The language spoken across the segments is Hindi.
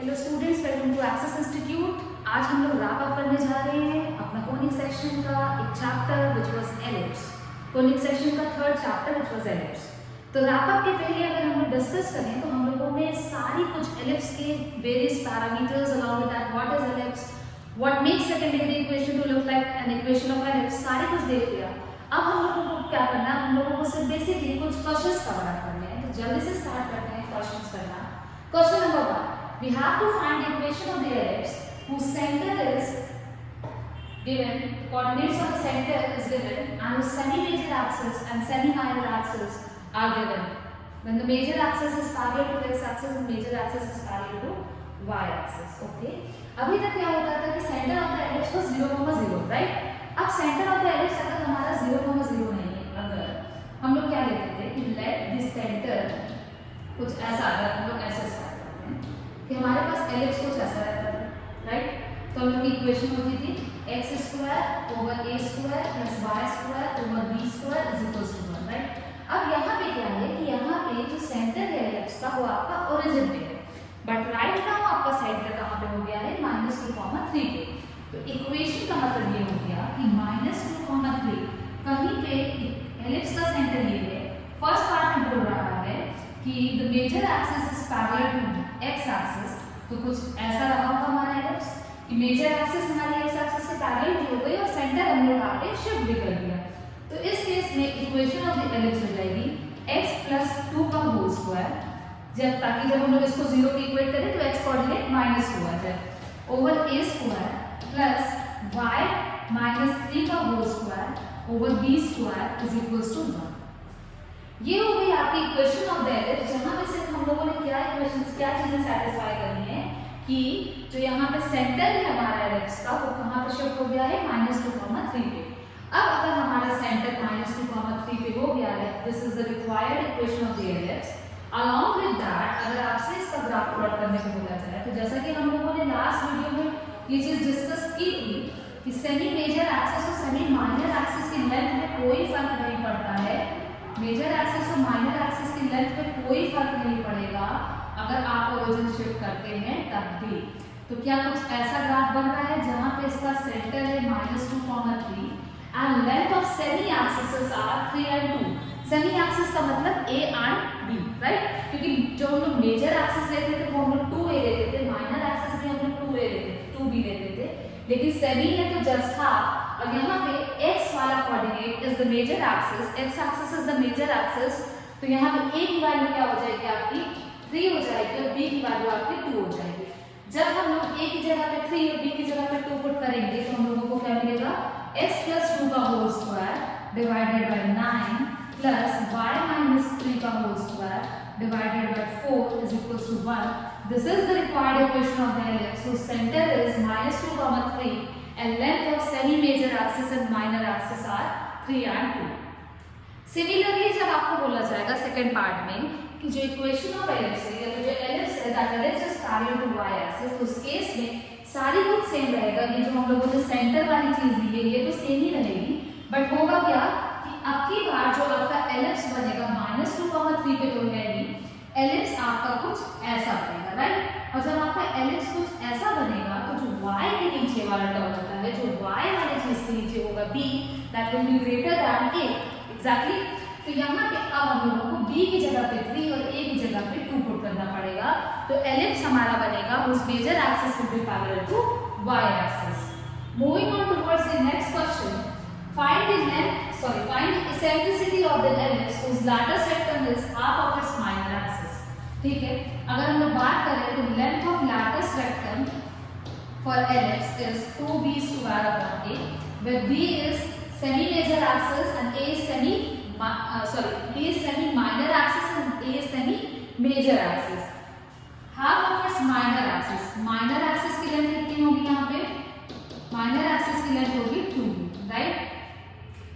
Hello students, welcome to Access Institute. आज हम लोग रैप अप करने जा रहे हैं अपना कोनिक सेक्शन का एक chapter which was ellipse. Conic section का third chapter which was ellipse. तो रैप अप के पहले अगर हम लोग डिस्कस करें तो हम लोगों ने सारी कुछ एलिप्स के various parameters along with that what is ellipse, what makes second degree equation two look like an equation of ellipse, सारी कुछ देख लिया। अब हम लोगों को क्या करना है, हम लोगों को सिर्फ बेसिकली कुछ क्वेश्चंस कवर अप करने हैं। तो जल्दी से स्टार्ट करते हैं क्वेश्चंस करना। Question number 1, we have to find the equation of the ellipse whose center is given, coordinates of the center is given, and whose semi-major axis and semi-minor axis are given. When the major axis is parallel to the x-axis and major axis is parallel to y-axis. Okay. अभी तक क्या होता था कि center of the ellipse was 0,0, right? अब center of the ellipse अगर हमारा 0,0 नहीं है, अगर हम लोग क्या लेते थे कि let the center कुछ ऐसा अगर हम लोग ऐसे स्टार्ट करते हैं कि हमारे पास एलिप्स कुछ ऐसा रहता है, राइट? तो हम लोग की इक्वेशन होती थी x² over a² plus y² over b² is equals to 1, right? अब यहाँ पे क्या है कि यहाँ पे जो सेंटर है एलिप्स का वो आपका ओरिजिन पे है, बट राइट नाउ आपका सेंटर कहाँ पे हो गया है, -2,3 पे। तो इक्वेशन का मतलब ये हो गया कि -2,3 कहीं पे एलिप्स का सेंटर ये है। फर्स्ट पार्ट में बोल रहा है कि the major axis is parallel to x axis, तो कुछ ऐसा रहा होगा हमारा एलिप्स कि मेजर एक्सिस हमारी एक्स एक्सिस के पैरेलल भी हो गई और सेंटर हमने उठा के शिफ्ट भी कर दिया। तो इस केस में इक्वेशन ऑफ द एलिप्स हो जाएगी x + 2 का होल स्क्वायर, ताकि जब हम लोग इसको 0 पे इक्वेट करें तो x कोऑर्डिनेट -2 आ जाए, ओवर a² प्लस y - 3 का whole square over b² is equals to 1। ये हो गई आपकी इक्वेशन ऑफ द एलिप्स, जहां पे सिर्फ हम लोगों ने क्या चीजें सेटिस्फाई करनी है कि जो यहाँ पे सेंटर है हमारा एलिप्स का वो कहाँ पे शिफ्ट हो गया है, -2,3 पे। अब अगर हमारा सेंटर -2,3 पे हो गया है, this is the required equation of the ellipse. Along with that अगर आपसे इसका ग्राफ प्लॉट करने को बोला जाए तो जैसा कि हम लोगों ने लास्ट वीडियो में ये चीज डिस्कस की थी कि सेमी मेजर एक्सिस और सेमी माइनर एक्सिस की लेंथ में कोई फर्क नहीं पड़ता है। मेजर एक्सिस और माइनर एक्सिस की लेंथ में कोई फर्क नहीं पड़ेगा अगर आप ओरिजिन शिफ्ट करते हैं तब भी। तो क्या कुछ ऐसा ग्राफ बन रहा है जहां पे इसका सेंटर है -2,3 and length of semi axis are 3 and 2। Semi axis का मतलब a and b, राइट? क्योंकि जो हम लोग मेजर एक्सिस लेते थे वो हम लोग 2a लेते थे, माइनर एक्सिस भी हम लोग 2a लेते थे, 2b लेते थे, लेकिन सेमी है तो जस्ट हाफ। और यहाँ पे x वाला coordinate is the major axis, x axis is the major axis, तो यहाँ पे a की वैल्यू क्या हो जाएगी आपकी 3 हो जाएगी और b की वैल्यू आपकी 2 हो जाएगी। जब हम लोग a की जगह पे 3 और b की जगह पे 2 पुट करेंगे तो हम लोगों को क्या मिलेगा, x + 2 का whole square divided by 9 plus y - 3 का whole square divided by 4 is equal to 1। This is the required equation of the ellipse whose center is -2,3 and length of semi-major axis and minor axis are 3 and 2. Similarly, जब आपको बोला जाएगा सेकेंड पार्ट में कि जो इक्वेशन ऑफ एलिप्स है या जो एलिप्स है that ellipse is parallel to y axis, तो उस केस में सारी कुछ सेम रहेगा। ये जो हम लोगों ने सेंटर वाली चीज दी है ये तो सेम ही रहेगी, बट होगा क्या कि अब की बार जो आपका एलिप्स बनेगा -2,3 पे तो है ही, एलिप्स आपका कुछ ऐसा बनेगा, राइट? और जब आपका एलिप्स कुछ ऐसा बनेगा तो जो y के नीचे वाला टर्म होता है, जो y वाली चीज के नीचे होगा b, that will be greater than a, exactly. तो यहाँ पे अब हम लोगों को b की जगह पे 3 और a की जगह पे 2 पुट करना पड़ेगा। तो एलिप्स हमारा बनेगा whose major axis will be parallel to y axis. Moving on towards the next question, find the eccentricity of the ellipse whose latter sectum is half of its minor axis. ठीक है, अगर हम लोग बात करें तो length of lattice rectum for ellipse is 2b² upon a, where b is semi major axis and a is b is semi minor axis and a is semi major axis. half of its minor axis, minor axis की लेंथ कितनी होगी यहाँ पे, minor axis की लेंथ होगी 2b, राइट?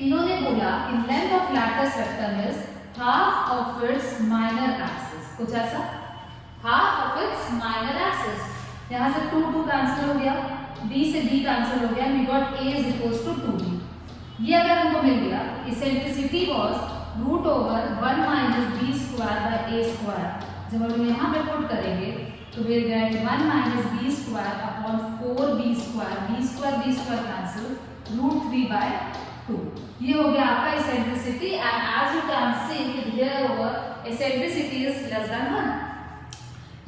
इन्होंने बोला कि length of lattice rectum is half of its minor axis, कुछ ऐसा half of its minor axis। यहाँ से 2 कैंसिल हो गया, b से b कैंसिल हो गया, we got a is equals to 2b। ये अगर हमको मिल गया, eccentricity was √1 - b² by a²। जब हम यहाँ पे पुट करेंगे तो will get 1 minus b square upon 4b square cancel √3/2। ये हो गया आपका eccentricity and as you can see here over eccentricity is less than 1।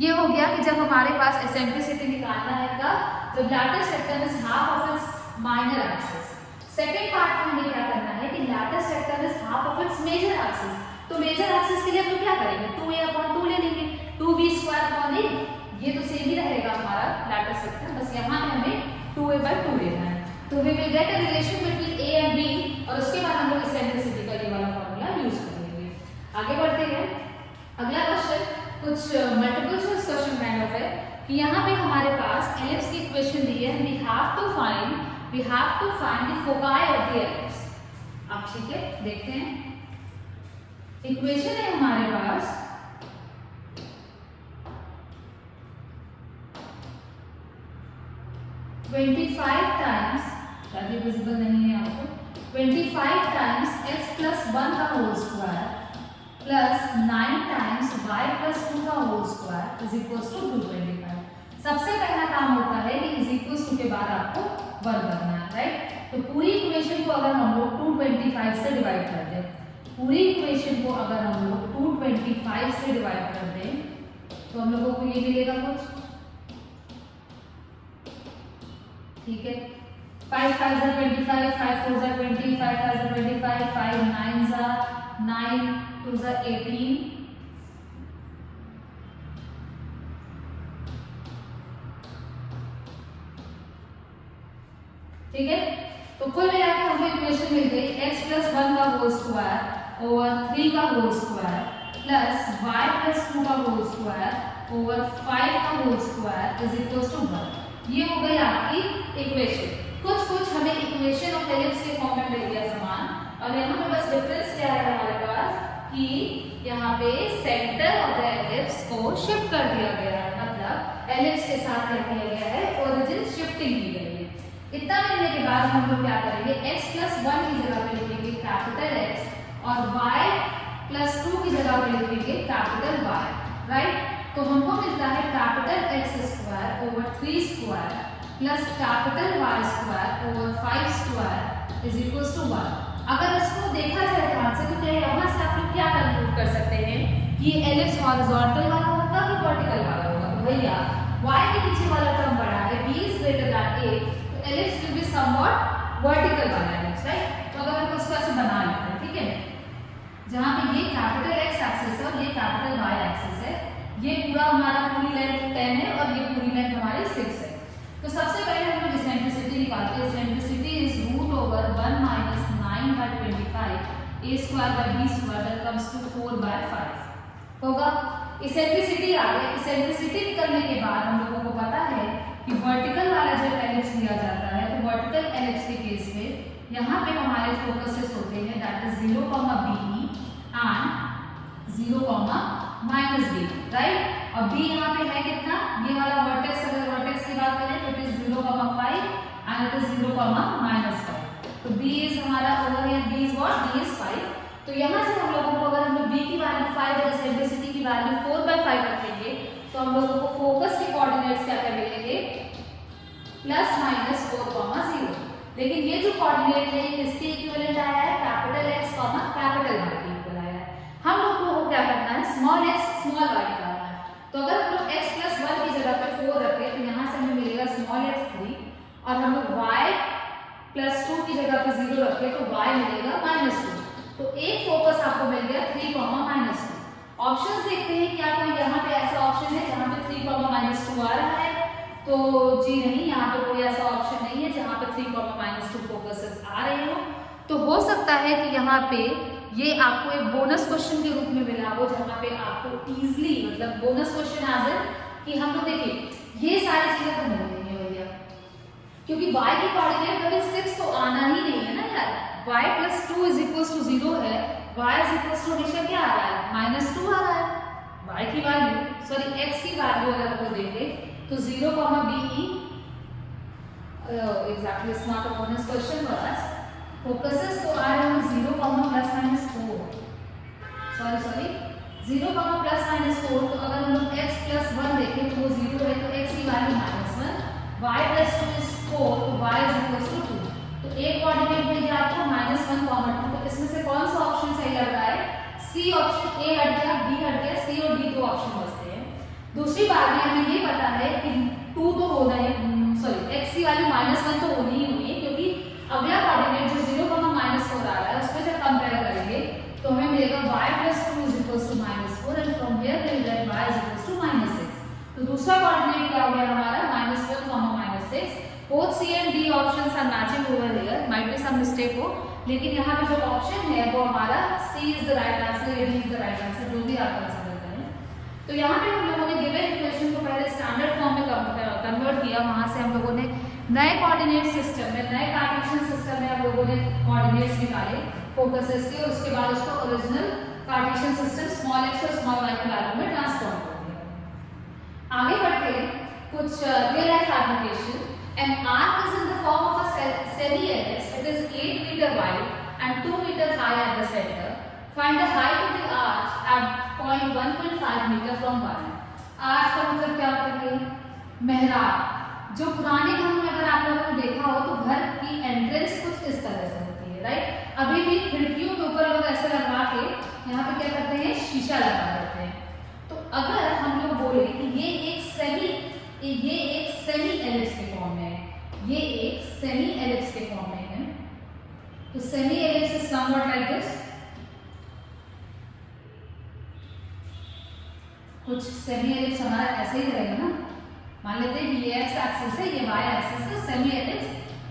ये हो गया कि जब हमारे पास एसेंट्रिसिटी निकालना है कब, जब latus rectum is half of its minor axis. Second part में हमें क्या करना है कि latus rectum is half of its major axis. तो मेजर एक्सिस के लिए हम लोग क्या करेंगे, 2a/2 ले लेंगे, 2b स्क्वायर अपॉन a, ये तो सेम ही रहेगा हमारा लैटिस सेक्टम, बस यहाँ पे हमें 2a/2 लेना है। तो we will get a relation between a and b और उसके बाद हम लोग एसेंट्रिसिटी का ये वाला फॉर्मूला यूज करेंगे। आगे बढ़ते हैं। अगला क्वेश्चन कुछ multiple choice question kind of है कि यहाँ पे हमारे पास एलिप्स की इक्वेशन दी है, we have to find the foci of the ellipse. अब ठीक है, देखते हैं। इक्वेशन है हमारे पास टाइम्स, शायद विजिबल नहीं है आपको, 25 टाइम्स x प्लस 1 का whole square plus 9 times y plus 2 का whole square is equals to 225। सबसे पहला काम होता है कि इज इक्वल्स टू के बाद आपको 1 करना है, राइट। तो पूरी इक्वेशन को अगर हम लोग 225 से डिवाइड कर दें, पूरी इक्वेशन को अगर हम लोग 225 से डिवाइड कर दें तो हम लोगों को ये मिलेगा कुछ, ठीक है। 5 5 जा 25, 5 4 जा 20, 5 5 जा 25, 5 9 जा 9, 2 जा 18, ठीक है। तो कुल मिलाकर हमको इक्वेशन मिल गई x प्लस 1 का होल स्क्वायर ओवर 3 का whole square plus y plus 2 का होल स्क्वायर ओवर 5 का whole square is equals to 1। ये हो गई आपकी इक्वेशन। कुछ हमें इक्वेशन ऑफ एलिप्स के फॉर्म में मिल गया समान, और यहाँ पे बस डिफरेंस क्या है हमारे पास कि यहाँ पे सेंटर ऑफ द एलिप्स को शिफ्ट कर दिया गया है, मतलब एलिप्स के साथ क्या किया गया है, ओरिजिन शिफ्टिंग की गई है। इतना मिलने के बाद हम लोग क्या करेंगे, x प्लस 1 की जगह पे लिखेंगे कैपिटल X और y प्लस 2 की जगह पे लिखेंगे कैपिटल Y, राइट। तो हमको मिलता है capital X square over 3 square plus capital Y square over 5 square is equals to 1। अगर इसको देखा जाए ध्यान से तो क्या यहाँ से आप लोग क्या कंक्लूड कर सकते हैं कि ये एलिप्स हॉरिजॉन्टल वाला होगा कि वर्टिकल वाला होगा। तो भैया y के पीछे वाला टर्म बड़ा है, b is greater than a, तो ellipse will be somewhat vertical वाला एलिप्स, राइट। तो अगर हम इसको ऐसे बना लेते हैं, ठीक है, जहाँ पे ये कैपिटल X एक्सिस है और ये कैपिटल Y एक्सिस है, ये पूरा हमारा पूरी लेंथ 10 है और ये पूरी लेंथ हमारी 6 है। तो सबसे पहले हम लोग एसेंट्रिसिटी निकालते हैं। Eccentricity is root over 1 minus 9/25 a square by b square that comes to 4/5 होगा। एसेंट्रिसिटी आ गई। एसेंट्रिसिटी निकलने के बाद हम लोगों को पता है कि वर्टिकल वाला जब एलिप्स लिया जाता है तो वर्टिकल एलिप्स के केस में यहाँ पे हमारे फोकसेस होते हैं that is 0, BE and 0, -b, right. और b यहाँ पे है कितना, ये वाला वर्टेक्स, अगर वर्टेक्स की बात करें तो it is 0,5 and it is 0, -5। तो b इज हमारा over here, b is what, b is 5। तो यहाँ से हम लोगों को अगर हम लोग b की वैल्यू 5 और एसेंट्रिसिटी की वैल्यू 4/5 रखेंगे तो हम लोगों को फोकस के कोऑर्डिनेट्स क्या क्या मिलेंगे, ±4, 0। लेकिन ये जो कोऑर्डिनेट है इसके इक्विवेलेंट आया है कैपिटल X, कैपिटल Y के इक्वल आया है। हम लोग को क्या करना है, स्मॉल x स्मॉल y निकालना है। तो अगर हम लोग x प्लस 1 की जगह पे 4 रखें तो यहाँ से हमें मिलेगा स्मॉल x 3, और हम लोग y प्लस 2 की जगह पे 0 रखें तो y मिलेगा -2। तो एक फोकस आपको मिल गया 3, -2। ऑप्शंस देखते हैं क्या कोई यहाँ पे ऐसा ऑप्शन है जहाँ पे 3, -2 आ रहा है, तो जी नहीं, यहाँ पे कोई ऐसा ऑप्शन नहीं है जहाँ पे 3, -2 फोकसेस आ रहे हो। तो हो सकता है कि यहाँ पे ये आपको एक बोनस क्वेश्चन के रूप में मिला हो जहाँ पे आपको इजीली, मतलब बोनस क्वेश्चन आ जाए कि हम लोग देखिए ये सारी चीजें तो हो रही है भैया, क्योंकि y की कोऑर्डिनेट कभी 6 तो आना ही नहीं है ना यार। y plus 2 is equals to 0 है, y इज इक्वल्स टू हमेशा क्या आ रहा है, -2 आ रहा है। y की वैल्यू, सॉरी x की वैल्यू अगर हम लोग देखें तो 0, BE, exactly it's not a bonus question for us. Focuses तो आ रहे हैं 0, ±4, sorry 0 कॉमा प्लस माइनस 4, तो अगर हम लोग x प्लस 1 देखें तो वो 0 है, तो x की वैल्यू -1, y प्लस 2 इज 4, तो y इज इक्वल टू 2। तो एक कोऑर्डिनेट में दिया आपको -1 कॉमा 2, तो इसमें से कौन सा ऑप्शन सही लग रहा है? सी ऑप्शन, ए हट गया, बी हट गया, सी और डी दो ऑप्शन बचते हैं। दूसरी बात में हमें ये पता है कि 2 तो होना है, सॉरी x की वैल्यू -1 तो होनी ही हुई है, क्योंकि अगला कोऑर्डिनेट जो 0 -4 आ रहा है उस पर जब कंपेयर करेंगे तो हमें मिलेगा y + 2 = -4 and from here we will get y = -6। तो दूसरा कोऑर्डिनेट क्या हो गया हमारा? -1, -6। Both C and D options are matching over here, might be some mistake हो, लेकिन यहाँ पे जो ऑप्शन है वो हमारा C is the right answer, D is the right answer, जो भी आप कंसीडर करें। तो यहाँ पे हम लोगों ने गिवन इक्वेशन को पहले स्टैंडर्ड फॉर्म में कन्वर्ट किया, वहां से हम लोगों ने नए कोऑर्डिनेट सिस्टम में, नए कार्टेशियन सिस्टम में हम लोगों ने कोऑर्डिनेट्स निकाले फोकसेस के, और उसके बाद उसको original Cartesian system small x और स्मॉल y के वैल्यू में ट्रांसफॉर्म कर दिया। आगे बढ़ते कुछ real life application. An arc is in the form of a semi-ellipse. It is 8 meter wide and 2 meter high at the center. Find the height of the arch at point 1.5 meter from 1. Arch का मतलब क्या होता है? मेहराब। जो पुराने घरों में अगर आप लोगों ने देखा हो तो घर की एंट्रेंस कुछ इस तरह से होती है, राइट? अभी भी खिड़कियों के ऊपर लोग ऐसे लगा के यहाँ पे क्या करते हैं? शीशा लगा देते हैं। तो अगर हम लोग बोले कि ये एक सेमी एलिप्स के फॉर्म में है, ये एक सेमी एलिप्स के फॉर्म में है, तो semi ellipse is somewhat like this. कुछ सेमी एलिप्स हमारा ऐसे ही रहेगा ना, मान लेते हैं कि ये एक्स एक्सिस है, ये वाई एक्सिस है, सेमी एलिप्स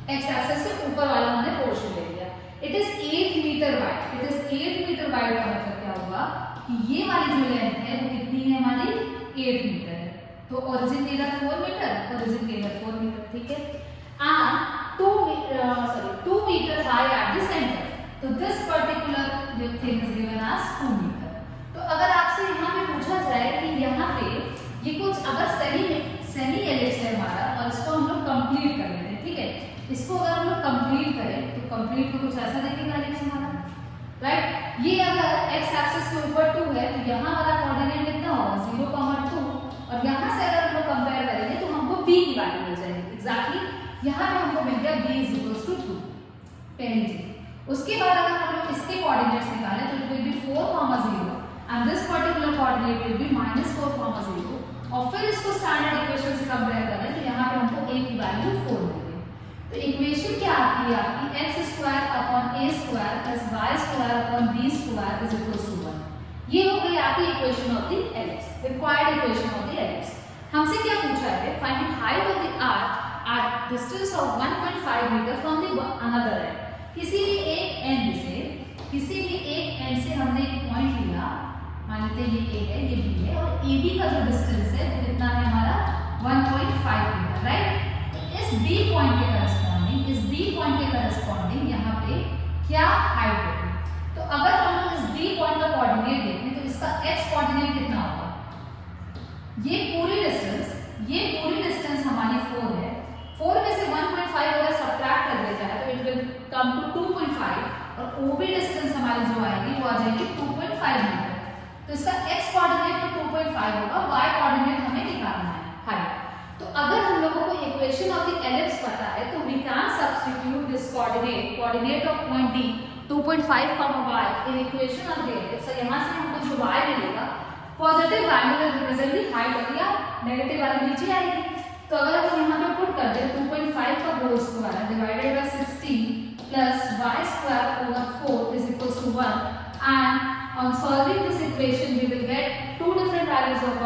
एक्स एक्सिस के ऊपर वाला हमने पोर्शन ले लिया। It is 8 meter wide, it is 8 meter wide का मतलब क्या हुआ कि ये वाली जो लेंथ है वो कितनी है हमारी? 8 मीटर है। तो ओरिजिन इधर 4 मीटर, ओरिजिन इधर 4 मीटर, ठीक है। And 2 meter high at the center. तो this particular thing is given as 2 meter. तो अगर आपसे यहाँ पे पूछा जाए कि यहाँ पे ये कुछ अगर सेमी एलिप्स है हमारा और इसको हम लोग कंप्लीट कर लेते हैं, ठीक है? इसको अगर हम लोग कंप्लीट करें तो कंप्लीट तो कुछ ऐसा दिखेगा एलिप्स हमारा, राइट? ये अगर x एक्सिस के ऊपर 2 है तो यहाँ वाला कोऑर्डिनेट कितना होगा? 0, 2, और यहाँ से अगर हम लोग कंपेयर करेंगे तो हमको b की वैल्यू मिल जाएगी। एग्जैक्टली यहाँ पे हमको मिल गया b = 2, पहली चीज। उसके बाद अगर हम लोग इसके कोऑर्डिनेट्स निकालें तो it will B 4, 0 and this particular coordinate will be -4, 0, और फिर इसको स्टैंडर्ड इक्वेशन से कंपेयर करें तो यहाँ पे हमको a की वैल्यू 4 मिलेगी। तो इक्वेशन क्या आती है आपकी? x² / a² + y² / b² = 1। ये हो गई आपकी equation of the ellipse, required equation of the ellipse. हमसे क्या पूछा है? Find the height of the arc at distance of 1.5 meter from the another end. किसी भी एक एंड से हमने एक पॉइंट लिया, मान लेते हैं ये a है, ये b है, और AB का जो डिस्टेंस है वो कितना है हमारा? 1.5 मीटर, राइट? तो इस B पॉइंट के करस्पॉन्डिंग यहाँ पे क्या हाइट होगी? तो अगर हम लोग इस B पॉइंट का कोऑर्डिनेट देखें तो इसका x कोऑर्डिनेट कितना होगा? ये पूरी डिस्टेंस हमारी 4 है। 4 में से 1.5 अगर सब्ट्रैक्ट कर दिया जाए तो इट विल कम टू 2.5, और OB डिस्टेंस हमारी जो आएगी वो आ जाएगी 2.5 मीटर। तो इसका x कोऑर्डिनेट तो 2.5 होगा, y कोऑर्डिनेट हमें निकालना है, हाइट। तो अगर हम लोगों को इक्वेशन ऑफ द एलिप्स पता है तो we can substitute this coordinate of point D 2.5, y in equation of the ellipse. तो यहाँ से हमको जो y मिलेगा, positive value will represent the height of the arc, negative value नीचे आएगी। तो अगर हम यहाँ पे पुट करते हैं 2.5 का whole square divided by 16 plus y² / 4 = 1, and on solving this equation we will get 2 different values of y।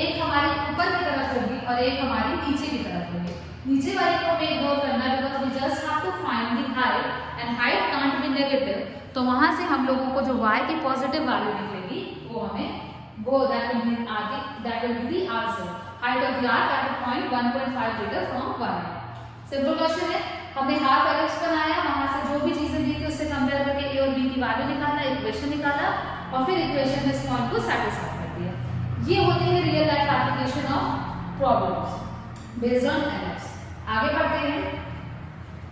एक हमारी ऊपर की तरफ होगी और एक हमारी नीचे की तरफ होगी। नीचे वाली को हमें इग्नोर करना है because we just have to find the height and height can't be negative. तो वहां से हम लोगों को जो y की पॉजिटिव वैल्यू निकलेगी वो हमें that will be the answer. Height of the arc at a point 1.5 meter from 1. Simple question है, हमने हाफ एलिप्स बनाया, वहां से जो भी चीजें दी थी उससे कंपेयर करके a और b की वैल्यू निकाला, इक्वेशन निकाला, और फिर इक्वेशन में इस पॉइंट को सैटिस्फाई कर दिया। ये होते हैं real life application of problems based on ellipse. आगे बढ़ते हैं।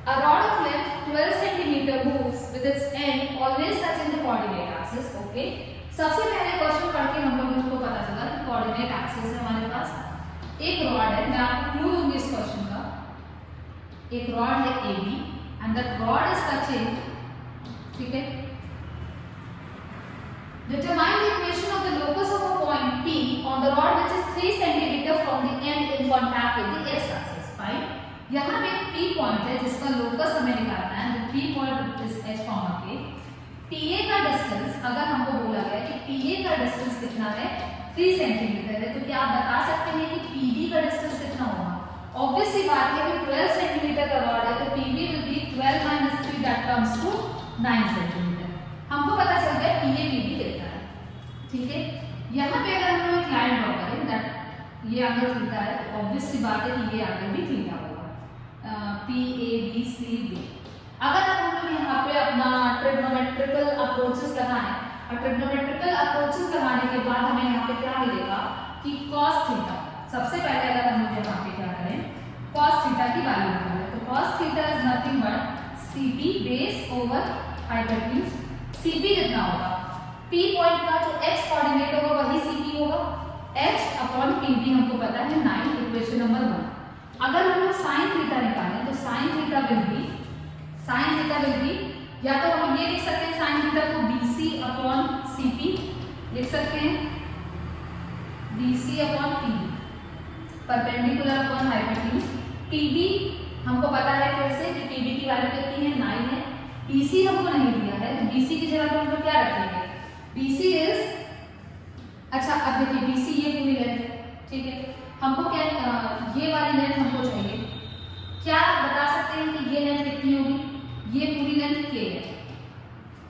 A rod of length 12 cm moves with its end always touching the coordinate axis. Okay. सबसे पहले क्वेश्चन पढ़ के हम लोगों को पता चला कि कोऑर्डिनेट एक्सिस है हमारे पास, एक रॉड है, मैं आपको क्लू दूंगी इस क्वेश्चन का, एक रॉड है AB and that rod is touching, ठीक है, determine the equation of the locus of a point P on the rod which is 3 cm from the end in contact with the x axis. Fine. यहाँ पे P पॉइंट है जिसका लोकस हमें निकालना है, the P point is h, k. PA का डिस्टेंस, अगर हमको बोला गया कि PA का डिस्टेंस कितना है 3 सेंटीमीटर है, तो क्या आप बता सकते हैं कि PB का डिस्टेंस कितना होगा? ऑब्वियस सी बात है कि 12 सेंटीमीटर का रॉड है तो PB will be 12 - 3 that comes to 9 centimeter. हमको पता चल गया PA PB कितना है, ठीक है। यहाँ पे अगर हम लोग एक लाइन ड्रॉ करें दैट ये एंगल थीटा है, ऑब्वियस सी बात है कि ये एंगल भी थीटा होगा, PABCD। अगर हम लोग यहाँ पे अपना ट्रिग्नोमेट्रिकल अप्रोचेस लगाएं और ट्रिग्नोमेट्रिकल अप्रोचेस लगाने के बाद हमें यहाँ पे क्या मिलेगा कि cos थीटा, सबसे पहले अगर हम लोग यहाँ पे क्या करें cos थीटा की वैल्यू निकालें, तो cos theta is nothing but CP base over hypotenuse. CP कितना होगा? P पॉइंट का जो x कोऑर्डिनेट होगा वही CP होगा, h अपॉन PB हमको पता है 9, इक्वेशन नंबर 1। अगर हम लोग sin थीटा निकालें तो sin थीटा विल बी या तो हम ये लिख सकते हैं sin थीटा को BC अपॉन CP लिख सकते हैं, BC upon PB, perpendicular upon hypotenuse. PB हमको पता है कैसे कि PB की वैल्यू कितनी है 9 है, BC हमको नहीं दिया है तो BC की जगह पे हम लोग क्या रखेंगे, BC इज, अच्छा अब देखिए BC ये पूरी लेंथ है, ठीक है, हमको क्या ये वाली लेंथ हमको चाहिए, क्या बता सकते हैं कि ये लेंथ कितनी होगी? ये पूरी लेंथ K है,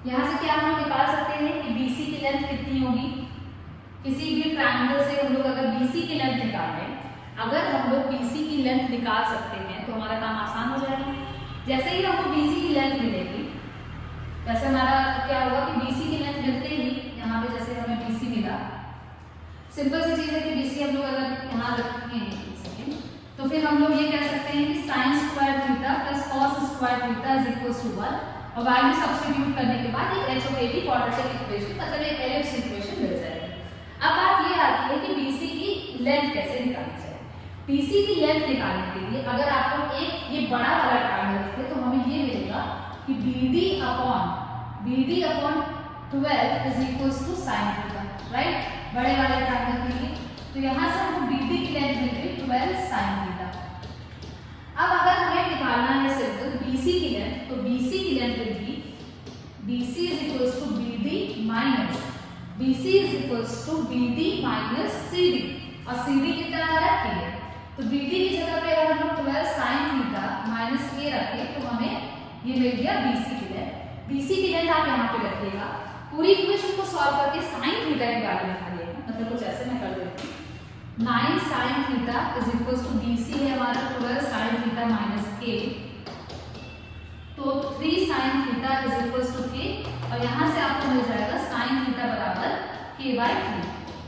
यहाँ से क्या हम निकाल सकते हैं कि BC की लेंथ कितनी होगी? किसी भी ट्रायंगल से हम लोग अगर BC की लेंथ निकालें, अगर हम लोग BC की लेंथ निकाल सकते हैं तो हमारा काम आसान हो जाएगा। जैसे ही हमको BC की लेंथ मिलेगी, वैसे हमारा क्या होगा कि BC की लेंथ मिलते ही यहाँ पे जैसे हमें BC मिला, सिंपल सी चीज है कि BC हम लोग अगर यहाँ रखें तो फिर हम लोग ये कह सकते हैं कि sin square theta plus cos square theta is equal to 1 और वैल्यू सब्स्टिट्यूट करने के बाद एक h और k की क्वाड्रेटिक इक्वेशन मतलब एक एलिप्स इक्वेशन मिल जाएगी। अब बात ये आती है कि BC की लेंथ कैसे निकाली जाए। BC की लेंथ निकालने के लिए अगर आप लोग एक ये बड़ा वाला ट्रायंगल रखें तो हमें ये मिलेगा कि BD upon 12 is equal to sin theta, right, बड़े वाले ट्रायंगल के लिए। तो यहाँ से हमको BD की लेंथ मिल गई 12 sin थीटा। अब अगर हमें निकालना है सिर्फ BC की लेंथ, तो BC की length will be BC is equals to BD minus CD और CD कितना आ रहा है K, तो BD की जगह पे अगर हम लोग 12 sin थीटा माइनस K रखें तो हमें ये मिल गया BC की लेंथ। BC की लेंथ आप यहाँ पे रखिएगा, पूरी इक्वेशन को सॉल्व करके sin थीटा की वैल्यू निकालिएगा, मतलब कुछ ऐसे मैं कर देती हूँ, 9 sin theta is equals to BC है हमारा 12 sin थीटा माइनस K, तो 3 sin theta is equals to K और यहाँ से आपको मिल जाएगा sin थीटा बराबर K/3।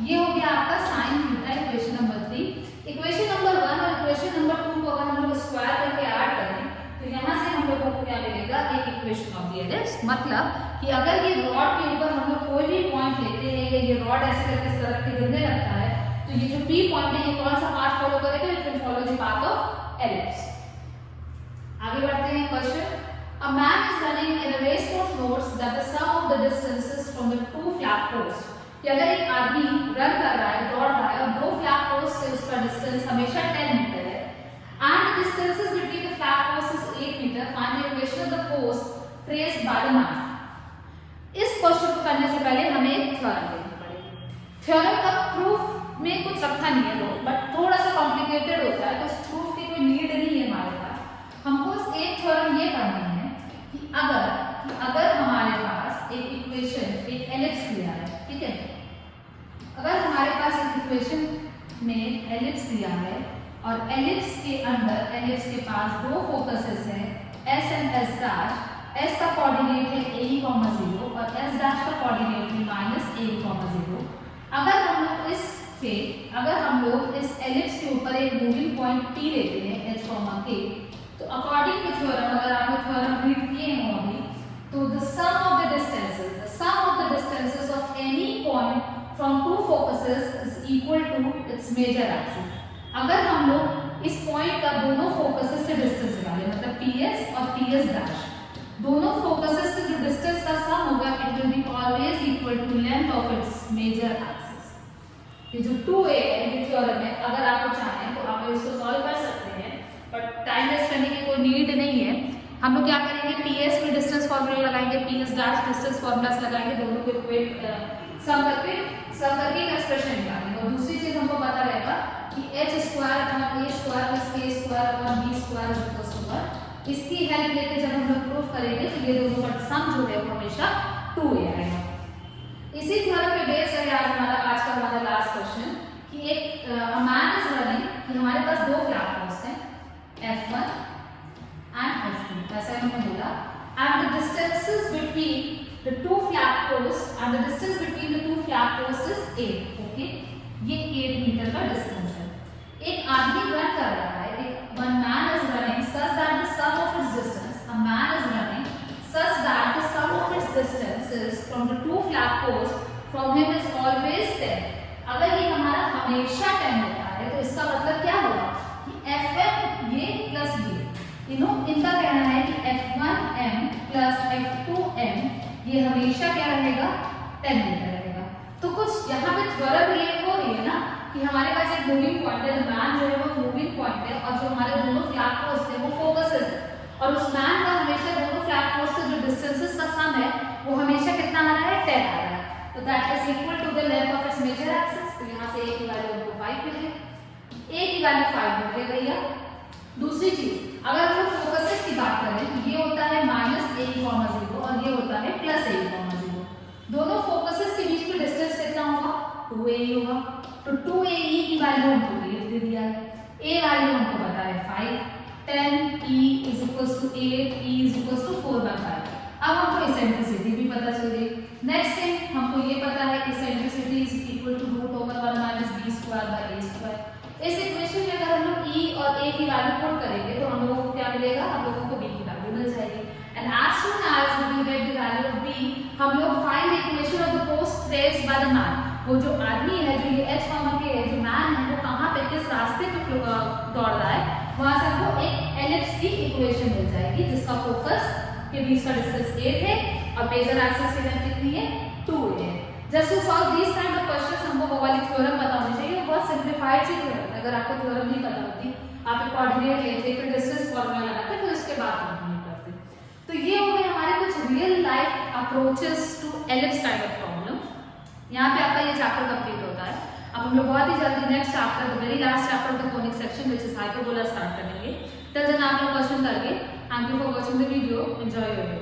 ये हो गया आपका sin theta equation number 3। Equation number 1 और इक्वेशन नंबर 2 को अगर हम लोग स्क्वायर करके ऐड करें तो यहाँ से हम लोगों को क्या मिलेगा, एक इक्वेशन ऑफ द एलिप्स, मतलब कि अगर ये रॉड के ऊपर हम लोग कोई भी पॉइंट लेते हैं या ये रॉड ऐसे करके सड़क के गिरने लगता है तो ये जो P पॉइंट है ये कौन सा पाथ फॉलो करेगा, it will follow the path of ellipse. आगे बढ़ते हैं question. A man is running in a race course notes that the sum of the distances from the two flag post, कि अगर एक आदमी रन कर रहा है, दौड़ रहा है और दो फ्लैग पोस्ट से उसका डिस्टेंस हमेशा 10 मीटर है and distances between the flag post is 8 meter, find the equation of the post traced by the man. इस क्वेश्चन को करने से पहले हमें एक थ्योरम देखना पड़ेगा। थ्योरम का प्रूफ में कुछ रखा नहीं है बट थोड़ा सा कॉम्प्लिकेटेड होता है, तो उस प्रूफ की कोई नीड नहीं है हमारे पास। हमको एक थ्योरम ये पढ़नी है कि अगर हमारे पास एक इक्वेशन, एक एलिप्स दिया है, ठीक है, अगर हमारे पास एक इक्वेशन में एलिप्स दिया है और एलिप्स के अंदर एलिप्स के पास दो फोकसेस हैं S and S dash, S का कोऑर्डिनेट है a, 0 और S डैश का कोऑर्डिनेट है -a, 0। अगर हम लोग इस एलिप्स के ऊपर एक मूविंग पॉइंट P लेते हैं h, k, तो अकॉर्डिंग टू थ्योरम, अगर आपने थ्योरम रीड किए हो अभी, तो the sum of the sum of the distances of any point from two focuses is equal to its major axis. अगर हम लोग इस पॉइंट का दोनों फोकसेस से डिस्टेंस निकालें, मतलब PS और PS डैश, दोनों फोकसेस से जो डिस्टेंस का सम होगा it will be always equal to length of its major axis. ये जो 2a है ये थ्योरम है, अगर आप चाहें तो आप इसको सॉल्व कर सकते हैं, बट टाइम वेस्ट करने की कोई नीड नहीं है। हम लोग क्या करेंगे, PS में डिस्टेंस फार्मूला लगाएंगे, PS डैश डिस्टेंस फार्मूलास लगाएंगे, दोनों को इक्वेट सम करके एक एक्सप्रेशन निकालेंगे। और दूसरी चीज हमको पता रहेगा कि h square upon a square plus k square upon b square equals to 1। इसकी हेल्प लेके जब हम लोग प्रूफ करेंगे तो ये दोनों का सम जो है वो हमेशा 2a आएगा। इसी थ्योरम पे बेस है आज का हमारा लास्ट क्वेश्चन कि एक मैन इज रनिंग कि हमारे पास दो फ्लैग पोस्ट हैं F1 and F2, ऐसा हमने बोला, and the distances between the two flag posts and the distance between the two flag posts is 8. Okay, ये 8 मीटर का डिस्टेंस है। एक आदमी रन कर रहा है, one man is running such that the sum of its distance, a man is running such that the sum of its distances from the two flag posts from him is always 10. अगर ये हमारा हमेशा 10 होता है तो इसका मतलब क्या होगा कि Fm ये प्लस ये, इनका कहना है कि F1m प्लस F2m ये हमेशा क्या रहेगा 10 मीटर रहेगा। तो कुछ यहाँ पे थ्योरम रिलेट हो रही है ना कि हमारे पास एक मूविंग पॉइंट है, मैन जो है वो मूविंग पॉइंट है और जो हमारे दोनों फ्लैग पोस्ट है वो फोकसेस है, और उस मैन का हमेशा दोनों फ्लैग पोस्ट से जो डिस्टेंसेस का सम है वो हमेशा कितना आ रहा है 10 आ रहा है। तो that is equal to the length of its major axis. तो यहाँ से a की वैल्यू हमको 5 मिल गई, a की वैल्यू 5 मिल गई भैया। दूसरी चीज अगर हम फोकसेस की बात करें तो ये होता है -a,0 और ये होता है +a,0। दोनों फोकसेस के बीच में डिस्टेंस कितना होगा 2ae होगा। तो 2ae की वैल्यू हमको 8 दे दिया है, a वैल्यू हमको पता है 5, 10e is equals to 8, e is equals to 4/5। अब हमको इसेंट्रिसिटी भी पता चल गई। नेक्स्ट थिंग हमको ये पता है eccentricity is equal to √1 - b square by a square. इस इक्वेशन में अगर हम लोग e और a की वैल्यू पुट करेंगे तो हम लोगों को क्या मिलेगा, हम लोगों को b की वैल्यू मिल जाएगी। And as soon as we will get the value of b, हम लोग find the equation of the post traced by the man. वो जो आदमी है, जो ये h कॉमा के है, जो मैन है, वो कहां पे किस रास्ते पे दौड़ रहा है, वहां से हमको एक एलिप्स की इक्वेशन मिल जाएगी जिसका फोकस के बीच का डिस्टेंस 8 है और मेजर एक्सिस की लेंथ कितनी है 2a है। Just to solve this kind of questions हमको वो वाली थ्योरम पता होनी चाहिए, बहुत सिंपलीफाइड सी थ्योरम है। अगर आपको थ्योरम नहीं पता होती, आप एक कोऑर्डिनेट लेते फिर डिस्टेंस फार्मूला लगाते फिर उसके बाद कंप्लीट करते। तो ये हो गए हमारे कुछ real life approaches to ellipse kind of problem. यहाँ पे आपका ये चैप्टर कंप्लीट होता है। अब हम लोग बहुत ही जल्दी next chapter, the very last chapter of the conic section which is hyperbola start करेंगे। टिल देन आप लोग क्वेश्चन करके। Thank you for watching the video. Enjoy your day.